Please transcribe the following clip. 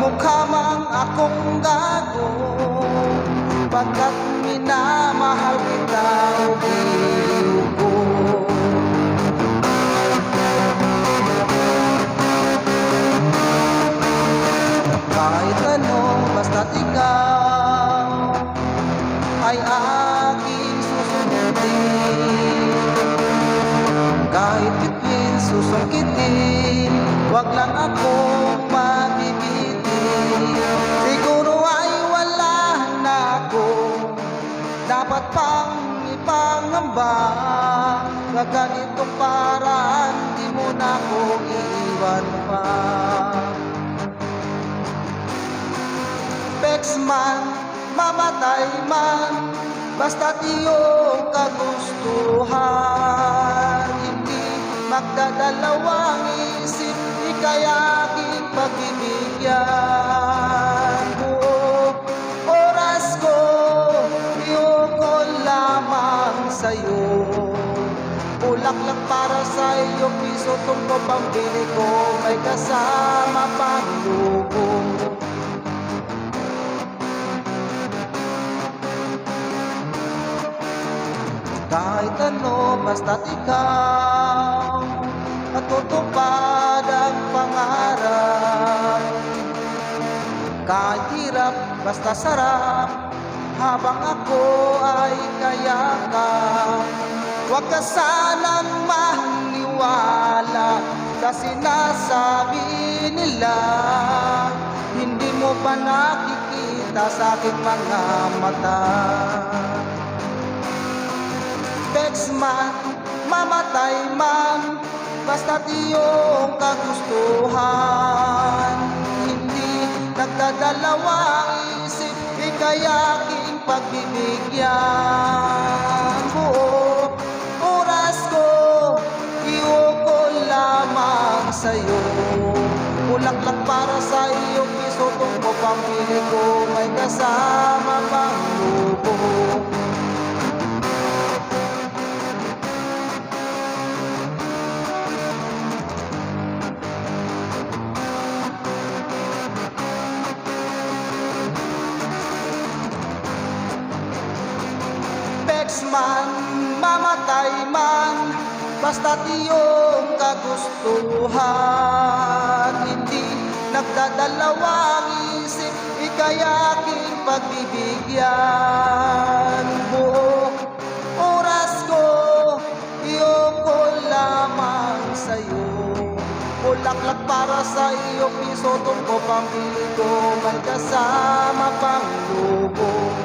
Magmukha mang akong gago, pagkat minamahal kita o giliw ko. Kahit ano, basta't ikaw ay aking susundin. Kahit bituin susungkitin, wag lang akong mabibitin. Siguro ay wala na ako dapat pang ipangamba. Sa ganitong paraan, di mo na ako iiwan pa. Pex man, mamatay man, basta't iyong kagustuhan. Hindi magdadalawang isip, ika'y aking pagbibigyan. Buong oras ko, iyoko lamang sa'yo. Bulaklak para sa iyo, piso tungko pambili ko, may kasama pang lugo. Kahit ano, basta't ikaw matutupad ang pangarap. Kahit hirap, basta sarap, habang ako ay kayakap. Huwag ka sanang maniwala sa sinasabi nila. Hindi mo pa nakikita sa aking mga mata. Pex man, mamatay man, basta't iyong kagustuhan. Hindi nagdadalawang isip, ika'y aking pagbibigyan. Buong oras ko, iyoko lamang sa'yo. Bulaklak para sa iyo, piso tungko pambili ko, may kasama pang lubo. Man, mamatay man, basta't iyong kagustuhan. Hindi nagdadalawang isip, ika'y aking pagbibigyan. Buong oras ko, iyoko lamang sa'yo. Bulaklak para sa iyo, piso tungko pambili ko, may kasama pang lubo.